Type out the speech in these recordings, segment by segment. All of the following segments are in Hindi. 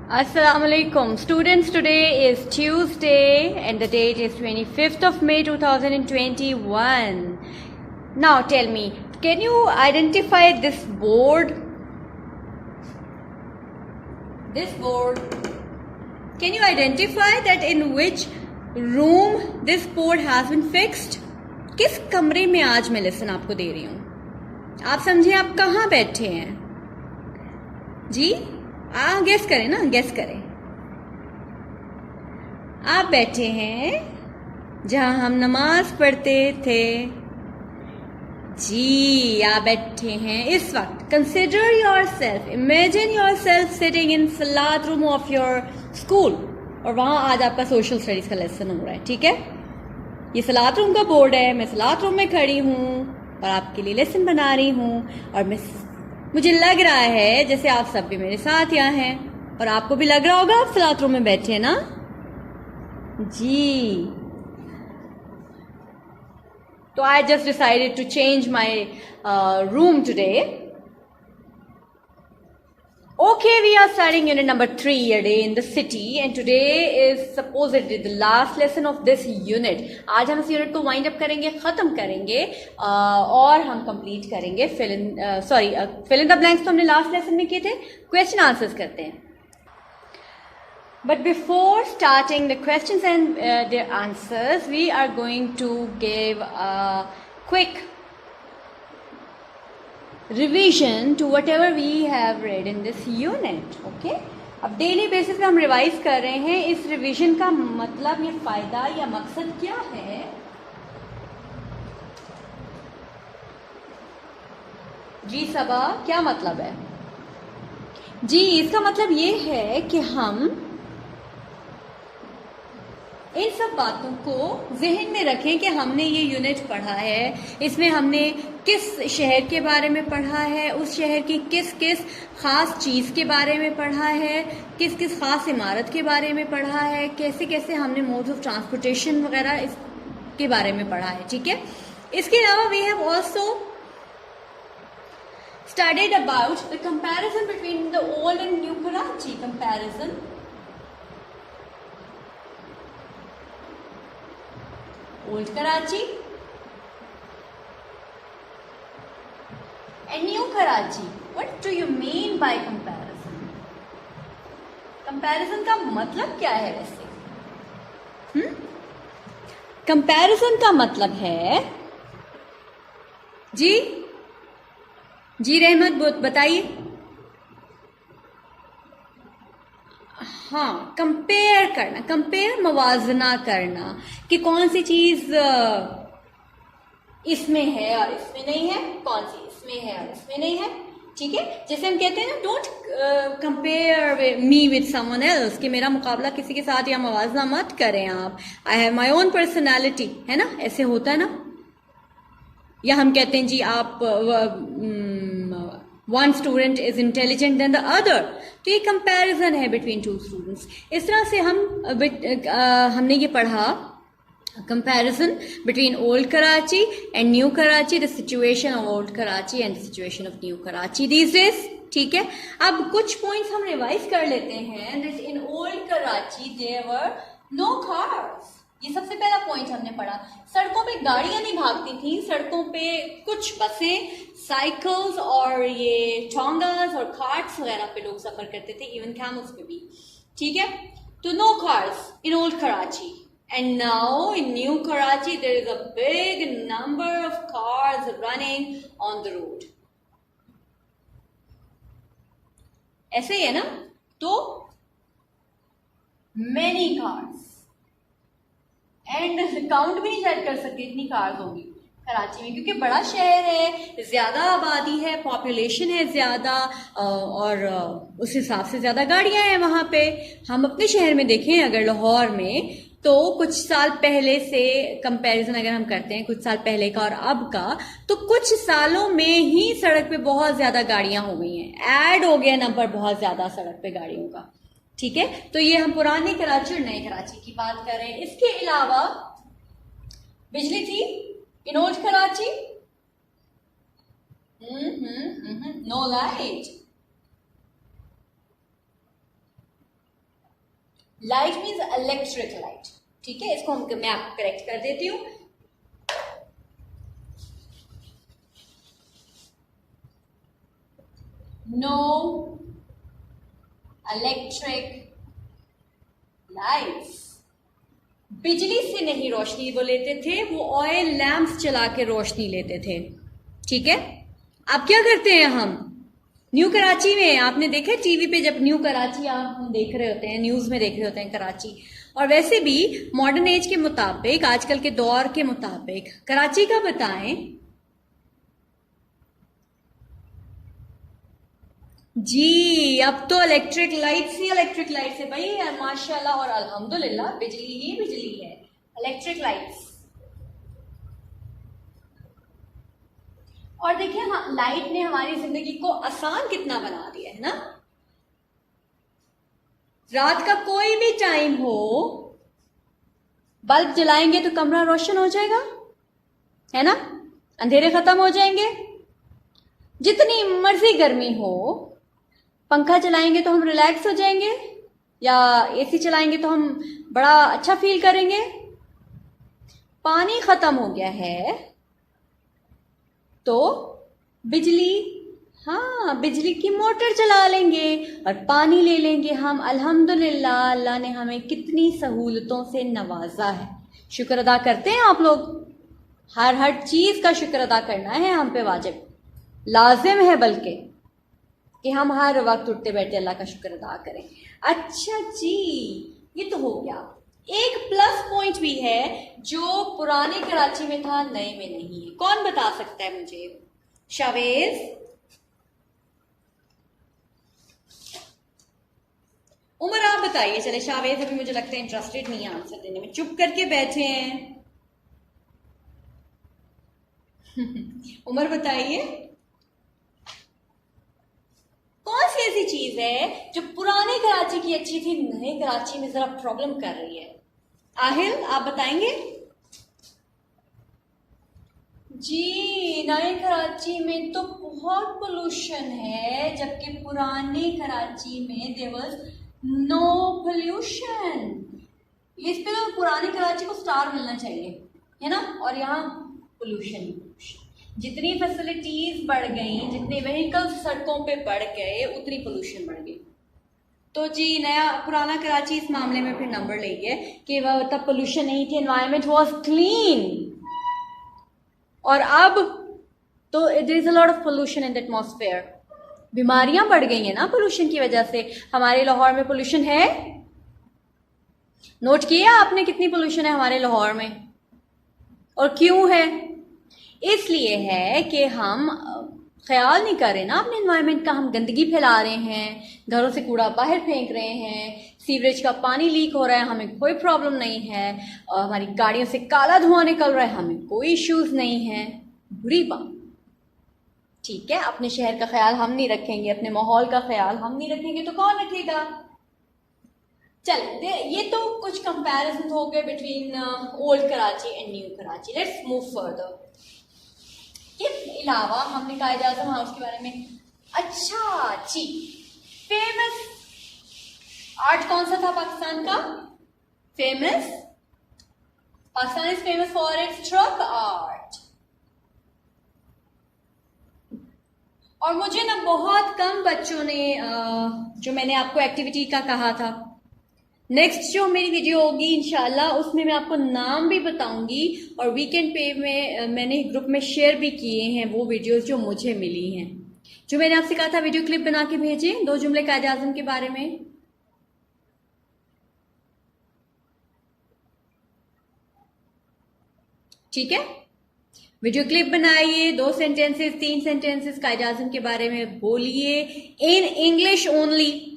Assalamualaikum. Students, today is Tuesday and the date is 25th of May 2021. Now tell me, can you identify this board? This board. Can you identify that in which room this board has been fixed? किस कमरे में आज मैं लेसन आपको दे रही हूँ? आप समझे आप कहाँ बैठे हैं? जी गेस करें ना, गेस करें। आप बैठे हैं जहां हम नमाज पढ़ते थे। जी आप बैठे हैं इस वक्त। Consider your self, imagine your self sitting in Salat room of your school, और वहां आज आपका सोशल स्टडीज का लेसन हो रहा है। ठीक है, ये सलात रूम का बोर्ड है, मैं सलात रूम में खड़ी हूं और आपके लिए लेसन बना रही हूं, और मुझे लग रहा है जैसे आप सब भी मेरे साथ यहाँ हैं, और आपको भी लग रहा होगा आप सलात रूम में बैठे हैं ना। जी तो I just decided to change my room today. Okay, we are starting unit number 3 a day in the city, and today is supposedly the last lesson of this unit. आज हम इस यूनिट को वाइंड अप करेंगे, खत्म करेंगे और हम कंप्लीट करेंगे फिल इन द ब्लैंक्स तो हमने लास्ट लेसन में किए थे। क्वेश्चन आंसर्स करते हैं। But before starting the questions and their answers, we are going to give a quick revision to whatever we have read in this unit. Okay, अब डेली बेसिस पे हम रिवाइज कर रहे हैं। इस रिविजन का मतलब या फायदा या मकसद क्या है? जी सबा, क्या मतलब है? जी इसका मतलब ये है कि हम इन सब बातों को जहन में रखें कि हमने ये यूनिट पढ़ा है, इसमें हमने किस शहर के बारे में पढ़ा है, उस शहर की किस किस खास चीज़ के बारे में पढ़ा है, किस किस खास इमारत के बारे में पढ़ा है, कैसे कैसे हमने मोड्स ऑफ ट्रांसपोर्टेशन वगैरह इसके बारे में पढ़ा है। ठीक है, इसके अलावा we have also studied about the comparison between the old and new Karachi. Comparison, Old Karachi and New Karachi. What do you mean by comparison? Comparison का मतलब क्या है वैसे? Comparison का मतलब है जी रहमत बताइए। हाँ, कंपेयर करना, कंपेयर मवाजना करना कि कौन सी चीज इसमें है और इसमें नहीं है, कौन सी इसमें है और इसमें नहीं है। ठीक है, जैसे हम कहते हैं ना, don't compare me with someone else, कि मेरा मुकाबला किसी के साथ या मवाजना मत करें आप। I have my own personality, है ना, ऐसे होता है ना। या हम कहते हैं जी आप one student is intelligent then the other, तो ये कंपैरिजन है बिटवीन टू स्टूडेंट्स। इस तरह से हमने ये पढ़ा comparison between old Karachi and new Karachi, the situation of old Karachi and the situation of new Karachi these days. ठीक है, अब कुछ पॉइंट्स हम रिवाइज कर लेते हैं। In old Karachi there were no cars, ये सबसे पहला पॉइंट हमने पढ़ा। सड़कों पे गाड़ियां नहीं भागती थी, सड़कों पे कुछ बसें, साइकिल्स और ये टोंगास और कार्ट्स वगैरह पे लोग सफर करते थे, इवन कैमल्स पे भी। ठीक है, तो no cars in old Karachi, and now in new Karachi there is a big number of cars running on the road. ऐसे ही है ना, तो मेनी कार्स, एंड काउंट भी नहीं शायद कर सकते इतनी कार्स होंगी कराची में, क्योंकि बड़ा शहर है, ज्यादा आबादी है, पॉपुलेशन है ज्यादा, और उस हिसाब से ज्यादा गाड़ियां हैं वहां पे। हम अपने शहर में देखें अगर लाहौर में, तो कुछ साल पहले से कंपैरिजन अगर हम करते हैं, कुछ साल पहले का और अब का, तो कुछ सालों में ही सड़क पे बहुत ज्यादा गाड़ियां हो गई हैं, ऐड हो गया नंबर बहुत ज्यादा सड़क पे गाड़ियों का। ठीक है, तो ये हम पुरानी कराची और नई कराची की बात कर रहे हैं। इसके अलावा बिजली थी in old Karachi, no light, light means electric light, ठीक है, इसको मैं आपको करेक्ट कर देती हूँ। नो इलेक्ट्रिक लाइट्स, बिजली से नहीं रोशनी वो लेते थे, वो ऑयल लैंप्स चला के रोशनी लेते थे, ठीक है। अब क्या करते हैं हम, न्यू कराची में आपने देखा टीवी पे जब न्यू कराची आप हम देख रहे होते हैं, न्यूज में देख रहे होते हैं कराची, और वैसे भी मॉडर्न एज के मुताबिक, आजकल के दौर के मुताबिक कराची का बताएं जी। अब तो इलेक्ट्रिक लाइट्स ही इलेक्ट्रिक लाइट्स है भाई, माशाल्लाह और अल्हम्दुलिल्लाह, बिजली ही बिजली है, इलेक्ट्रिक लाइट्स। और देखिए हाँ, लाइट ने हमारी जिंदगी को आसान कितना बना दिया है ना। रात का कोई भी टाइम हो, बल्ब जलाएंगे तो कमरा रोशन हो जाएगा, है ना, अंधेरे खत्म हो जाएंगे। जितनी मर्जी गर्मी हो, पंखा चलाएंगे तो हम रिलैक्स हो जाएंगे, या एसी चलाएंगे तो हम बड़ा अच्छा फील करेंगे। पानी खत्म हो गया है तो बिजली, हाँ बिजली की मोटर चला लेंगे और पानी ले लेंगे हम। अल्हम्दुलिल्लाह, अल्लाह ने हमें कितनी सहूलतों से नवाजा है, शुक्र अदा करते हैं आप लोग। हर चीज का शुक्र अदा करना है हम पे वाजिब, लाजिम है, बल्कि कि हम हर वक्त उठते बैठते अल्लाह का शुक्र अदा करें। अच्छा जी, ये तो हो गया। एक प्लस पॉइंट भी है जो पुराने कराची में था, नए में नहीं है। कौन बता सकता है मुझे? शावेज, उमर आप बताइए। चले शावेज अभी मुझे लगता है इंटरेस्टेड नहीं है आंसर देने में, चुप करके बैठे हैं। उमर बताइए, कौन सी ऐसी चीज है जो पुराने कराची की अच्छी थी, नए कराची में जरा प्रॉब्लम कर रही है? आहिल आप बताएंगे जी। नए कराची में तो बहुत पोल्यूशन है, जबकि पुराने कराची में देयर वाज नो पोल्यूशन। इस पे तो पुराने कराची को स्टार मिलना चाहिए, है ना। और यहाँ पोल्यूशन, जितनी फैसिलिटीज बढ़ गई, जितने व्हीकल्स सड़कों पे बढ़ गए, उतनी पोल्यूशन बढ़ गई। तो जी नया पुराना कराची इस मामले में फिर नंबर ले गया कि वह तब पोल्यूशन नहीं थी, एनवायरनमेंट वाज क्लीन। और अब तो there is a lot of pollution in the atmosphere, बीमारियां बढ़ गई हैं ना पोल्यूशन की वजह से। हमारे लाहौर में पोल्यूशन है, नोट किया आपने कितनी पोल्यूशन है हमारे लाहौर में? और क्यों है? इसलिए है कि हम ख्याल नहीं कर रहे ना अपने एनवायरनमेंट का। हम गंदगी फैला रहे हैं, घरों से कूड़ा बाहर फेंक रहे हैं, सीवरेज का पानी लीक हो रहा है, हमें कोई प्रॉब्लम नहीं है, और हमारी गाड़ियों से काला धुआं निकल रहा है, हमें कोई इश्यूज नहीं है। बुरी बात, ठीक है। अपने शहर का ख्याल हम नहीं रखेंगे, अपने माहौल का ख्याल हम नहीं रखेंगे तो कौन रखेगा? चल, ये तो कुछ कंपैरिजन हो गए between old Karachi and new Karachi. Let's move further. इसके अलावा हमने कायद आज़म हाउस के बारे में, अच्छा जी, फेमस आर्ट कौन सा था पाकिस्तान का? Famous, Pakistan is famous for its truck art. और मुझे ना बहुत कम बच्चों ने जो मैंने आपको एक्टिविटी का कहा था, नेक्स्ट जो मेरी वीडियो होगी इंशाल्लाह उसमें मैं आपको नाम भी बताऊंगी, और वीकेंड पे में मैंने ग्रुप में शेयर भी किए हैं वो वीडियोस जो मुझे मिली हैं। जो मैंने आपसे कहा था वीडियो क्लिप बना के भेजें 2 जुमले कायद आज़म के बारे में। ठीक है, वीडियो क्लिप बनाइए, 2 सेंटेंसेस 3 सेंटेंसेस कायद आज़म के बारे में बोलिए, in English only,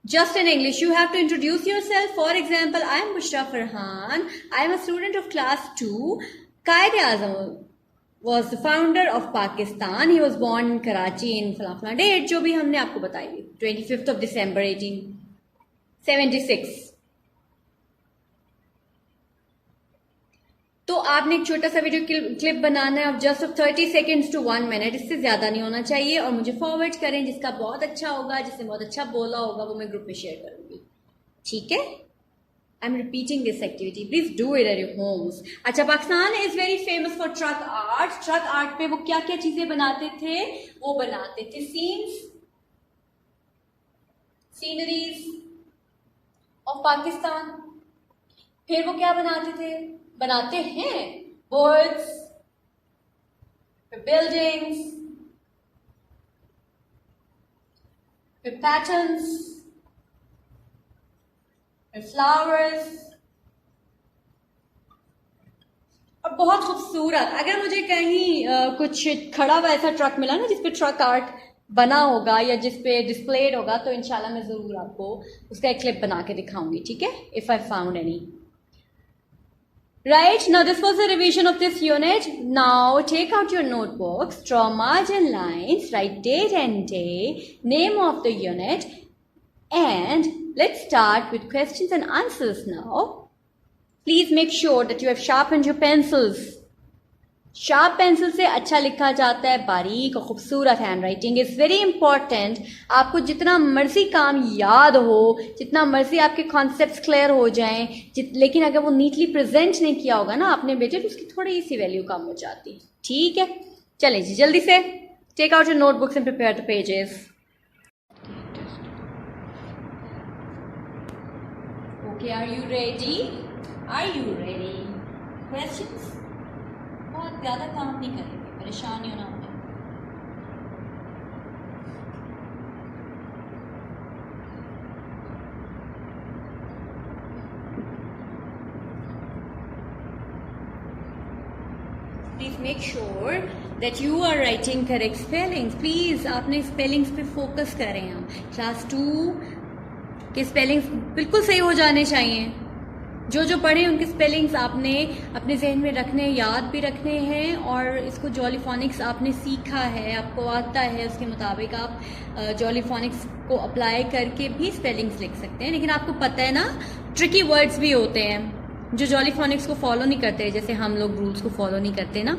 just in English. You have to introduce yourself. For example, I am Bushra Farhan. I am a student of class 2. Quaid-e-Azam was the founder of Pakistan. He was born in Karachi in फला date जो भी हमने आपको बताई, 25th of December 1876. तो आपने एक छोटा सा वीडियो क्लिप बनाना है, जस्ट 30 seconds to 1 minute, इससे ज्यादा नहीं होना चाहिए, और मुझे फॉरवर्ड करें। जिसका बहुत अच्छा होगा, जिसने बहुत अच्छा बोला होगा, वो मैं ग्रुप में शेयर करूंगी। ठीक है, I'm repeating this activity. Please do it at your homes. अच्छा, Pakistan is very famous for truck art. Truck art पे वो क्या क्या चीजें बनाते थे? वो बनाते थे scenes, sceneries of Pakistan. फिर वो क्या बनाते थे? बनाते हैं birds, फिर buildings, फिर patterns, फ्लावर्स, और बहुत खूबसूरत। अगर मुझे कहीं कुछ खड़ा हुआ ऐसा ट्रक मिला ना जिसपे ट्रक आर्ट बना होगा या जिसपे डिस्प्लेड होगा तो इंशाल्लाह मैं जरूर आपको उसका एक क्लिप बना के दिखाऊंगी, ठीक है, if I found any. Right, now this was a revision of this unit. Now take out your notebooks, draw margin lines, write date and day, name of the unit, and let's start with questions and answers now. Please make sure that you have sharpened your pencils. Sharp pencil से अच्छा लिखा जाता है, बारीक और खूबसूरत hand writing is very important. आपको जितना मर्जी काम याद हो, जितना मर्जी आपके कॉन्सेप्ट्स क्लियर हो जाएं, लेकिन अगर वो नीटली प्रेजेंट नहीं किया होगा ना आपने बेटे तो उसकी थोड़ी सी वैल्यू कम हो जाती। ठीक है, चलें जी जल्दी से take out your notebooks and prepare the pages. Okay, are you ready? Are you ready? Questions? बहुत ज़्यादा काम नहीं करेंगे, परेशान नहीं होना होगा। Please make sure that you are writing correct spellings. Please आपने स्पेलिंग्स पे फोकस करें। हम क्लास 2 के स्पेलिंग्स बिल्कुल सही हो जाने चाहिए। जो जो पढ़े उनके स्पेलिंग्स आपने अपने जहन में रखने, याद भी रखने हैं, और इसको जॉलीफोनिक्स आपने सीखा है, आपको आता है, उसके मुताबिक आप जॉलीफोनिक्स को अप्लाई करके भी स्पेलिंग्स लिख सकते हैं। लेकिन आपको पता है ना ट्रिकी वर्ड्स भी होते हैं जो जॉलीफोनिक्स को फॉलो नहीं करते, जैसे हम लोग रूल्स को फॉलो नहीं करते ना,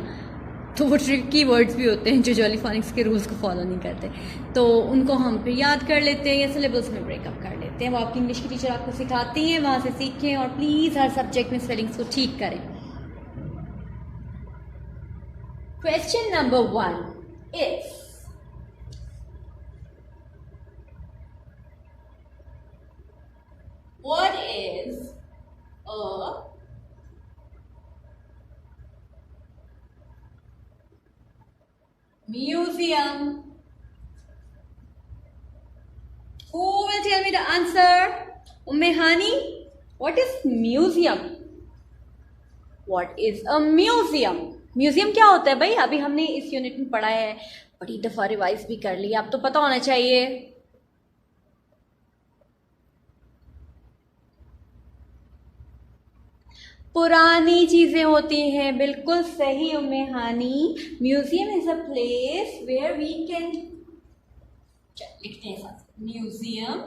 तो वो ट्रिकी वर्ड्स भी होते हैं जो जॉलीफोनिक्स के रूल्स को फॉलो नहीं करते, तो उनको हम फिर याद कर लेते हैं या सिलेबस में ब्रेकअप कर लेते हैं। वो आपकी इंग्लिश की टीचर आपको सिखाती हैं, वहाँ से सीखें और प्लीज़ हर सब्जेक्ट में स्पेलिंग्स को ठीक करें। Question number 1 is what is a museum? Who will tell me the answer? Ummehani, what is museum? What is a museum? Museum क्या होता है भाई? अभी हमने इस यूनिट में पढ़ा है, बड़ी दफा रिवाइज भी कर लिया, अब तो पता होना चाहिए। पुरानी चीजें होती हैं, बिल्कुल सही Ummehani. Museum is a place where we can, लिखते हैं साथ, museum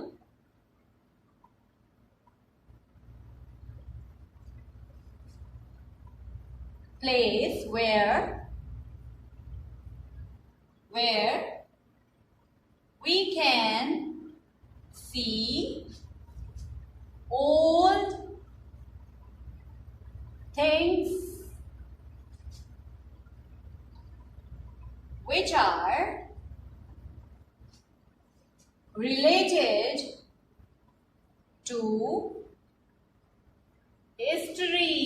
place where we can see old things which are related to history.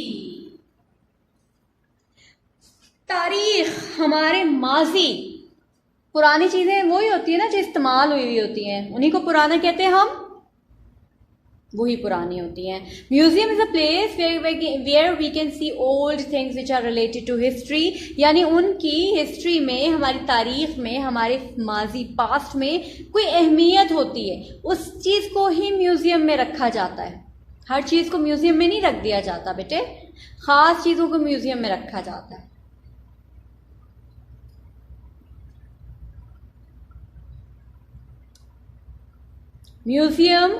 तारीख, हमारे माजी, पुरानी चीजें वही होती है ना जो इस्तेमाल हुई होती हैं, उन्हीं को पुराना कहते हैं हम, वही पुरानी होती हैं। Museum is a place where we can see old things which are related to history, यानी उनकी हिस्ट्री में, हमारी तारीख में, हमारे माजी पास्ट में कोई अहमियत होती है, उस चीज़ को ही म्यूजियम में रखा जाता है। हर चीज़ को म्यूजियम में नहीं रख दिया जाता बेटे, खास चीज़ों को म्यूजियम में रखा जाता है। Museum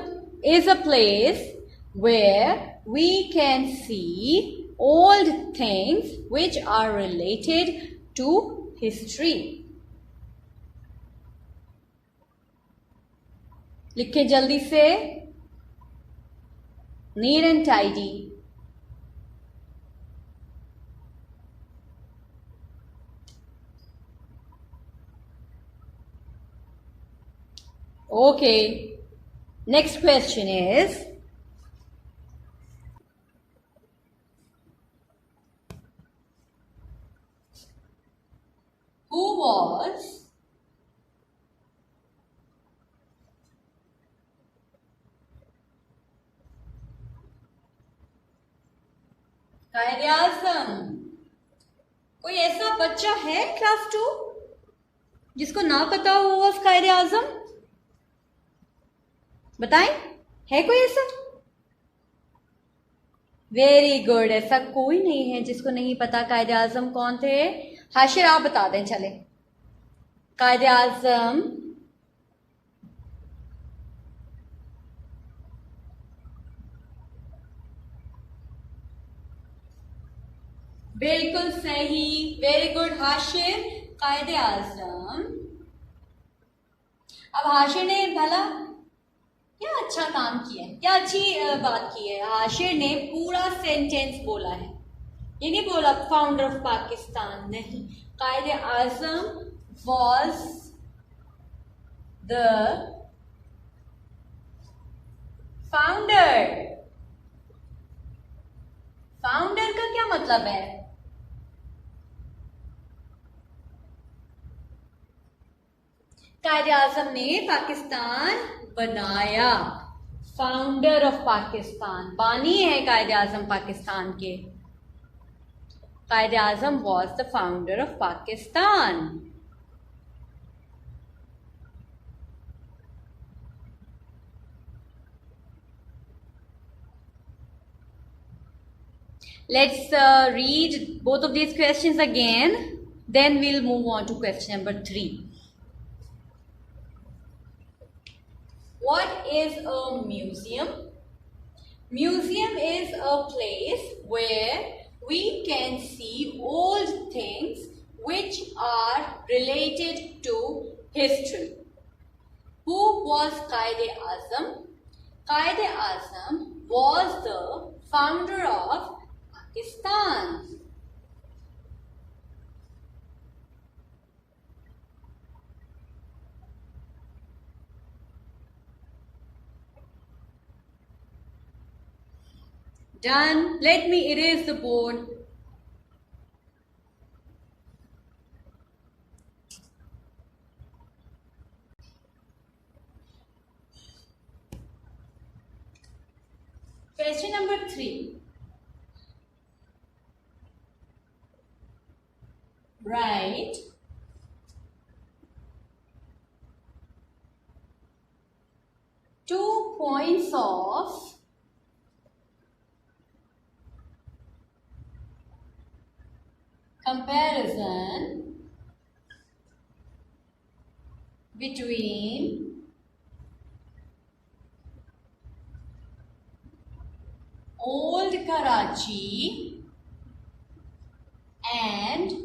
is a place where we can see old things which are related to history. लिखे जल्दी से। Neat and tidy. Okay. Next question is, who was कायदे आज़म? कोई ऐसा बच्चा है क्लास 2 जिसको ना पता हो was कायदे आज़म? बताएं, है कोई ऐसा? वेरी गुड, ऐसा कोई नहीं है जिसको नहीं पता कायदे आज़म कौन थे। हाशिर आप बता दें चले। कायदे आज़म बिल्कुल सही, वेरी गुड हाशिर, कायदे आज़म। अब हाशिर ने भला क्या अच्छा काम किया है, क्या अच्छी बात की है। हाशिर ने पूरा सेंटेंस बोला है, ये नहीं बोला फाउंडर ऑफ पाकिस्तान, नहीं। कायदे Azam was the founder. Founder का क्या मतलब है? कायदे आज़म ने पाकिस्तान बनाया। फाउंडर ऑफ पाकिस्तान, बानी है कायदे आज़म पाकिस्तान के। Quaid Azam was the founder of Pakistan. Let's read both of these questions again, then we'll move on to question number 3. What is a museum? Museum is a place where we can see old things which are related to history. Who was Qaid-e Azam? Qaid-e Azam was the founder of Pakistan. Done. Let me erase the board. Question number 3. Write two points of comparison between Old Karachi and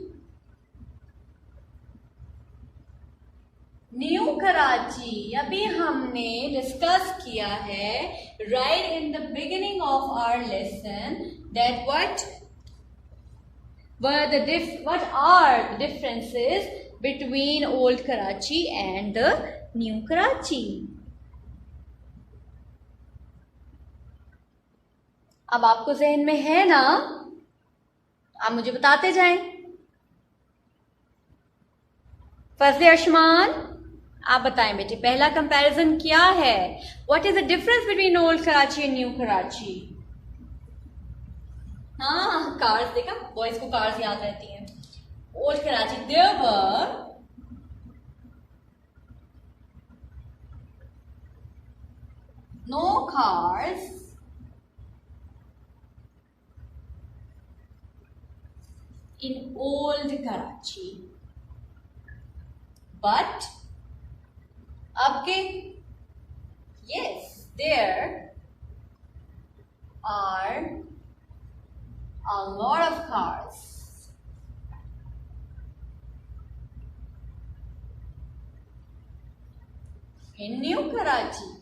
new Karachi. अभी हमने डिस्कस किया है right in the beginning of our lesson that what are the differences between old Karachi and the new Karachi. अब आपको जहन में है ना, आप मुझे बताते जाएं। फजले अशमान, आप बताएं बेटे, पहला कंपैरिजन क्या है? What is the difference between old Karachi and new Karachi? हाँ, कार्स देखा, बॉयज को कार्स याद रहती हैं। Old Karachi there were no cars in old Karachi, but okay, yes, there are a lot of cars in New Karachi.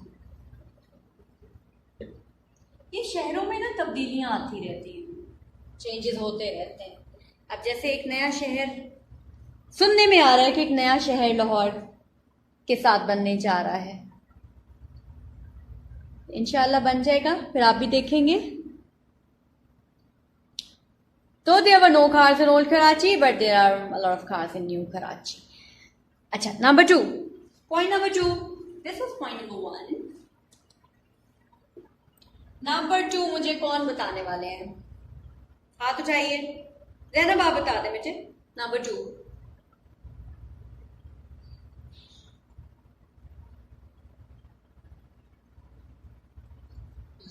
ये शहरों में ना तब्दीलियां आती रहती हैं, चेंजेस होते रहते हैं। अब जैसे एक नया शहर सुनने में आ रहा है कि एक नया शहर लाहौर के साथ बनने जा रहा है, इंशाल्लाह बन जाएगा, फिर आप भी देखेंगे। तो there were no cars in old Karachi, but there are a lot of cars in new Karachi. अच्छा, number 2. Point number 2. This was point number 1. Number 2 मुझे कौन बताने वाले हैं? हाथ उठाइए। ज़ैनब आप बता दें मुझे। Number 2.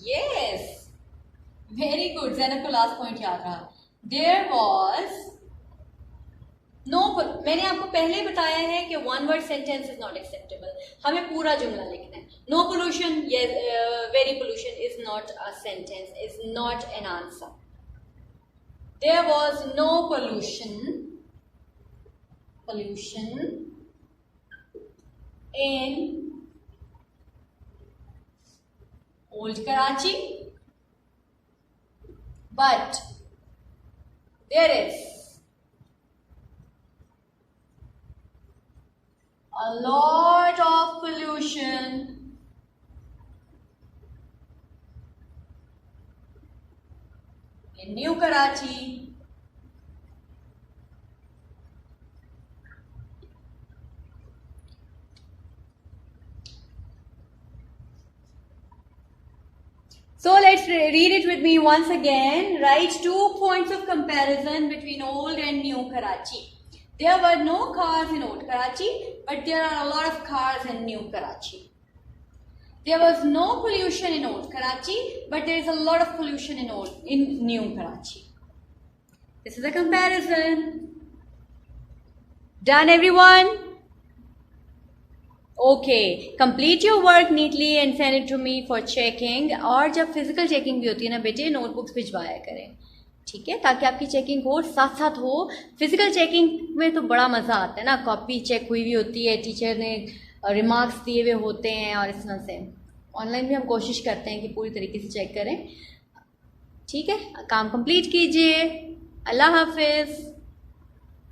Yes. Very good. Zainab को लास्ट पॉइंट याद रहा। There was no, मैंने आपको पहले बताया है कि one word sentence is not acceptable, हमें पूरा जुमला लिखना है। No pollution, yes, very pollution is not a sentence, is not an answer. There was no pollution in old Karachi, but there is a lot of pollution in New Karachi. So let's read it with me once again. Write 2 points of comparison between old and new Karachi. There were no cars in old Karachi, but there are a lot of cars in new Karachi. There was no pollution in old Karachi, but there is a lot of pollution in new Karachi. This is a comparison. Done, everyone? Okay, complete your work neatly and send it to me for checking. और जब फिजिकल चेकिंग भी होती है ना बेटे, नोटबुक्स भिजवाया करें, ठीक है, ताकि आपकी चेकिंग हो साथ साथ हो। फिजिकल चेकिंग में तो बड़ा मज़ा आता है ना, कॉपी चेक हुई हुई होती है, टीचर ने रिमार्क्स दिए हुए होते हैं, और इस तरह से ऑनलाइन भी हम कोशिश करते हैं कि पूरी तरीके से चेक करें। ठीक है, काम कंप्लीट कीजिए। अल्लाह हाफिज़।